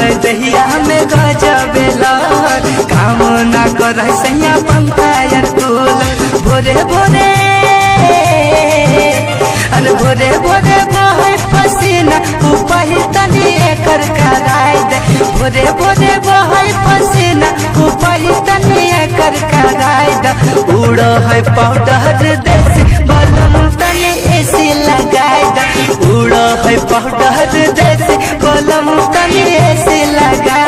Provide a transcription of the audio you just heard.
है दहिया में गजबेला काम ना कर सैया पंखा यार कूल भोरे भोरे अरे भोरे भोरे बहे पसीना ऊपर तनी एकर कराई दे भोरे भोरे बहे पसीना ऊपर तनी एकर कराई दे उड़ है पाउडर देसी बलम तनी एसी लगाई दे उड़ है पाउडर देसी बलम तनी एसी लगाई